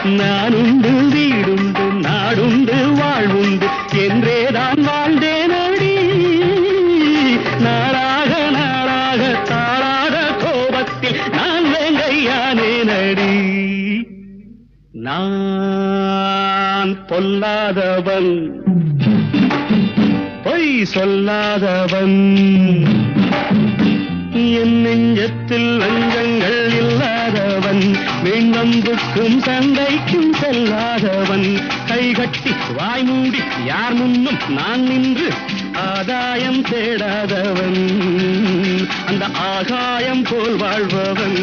நானுண்டு வீடுண்டு நாடுண்டு வாழ்வுண்டு என்றேதான் வாழ்ந்தேனடி. நாளாக நாளாக தாளாத கோபத்தில் நான் வேங்கையானேனடி. நான் பொல்லாதவன், பொய் சொல்லாதவன், என் நெஞ்சத்தில் லஞ்சங்கள் இல்லாதவன், வீண்வம்புக்கும் சண்டைக்கும் செல்லாதவன், கைகட்டி வாய் மூடி யார் முன்னும் நான் நின்று ஆதாயம் தேடாதவன், அந்த ஆகாயம் போல் வாழ்பவன்.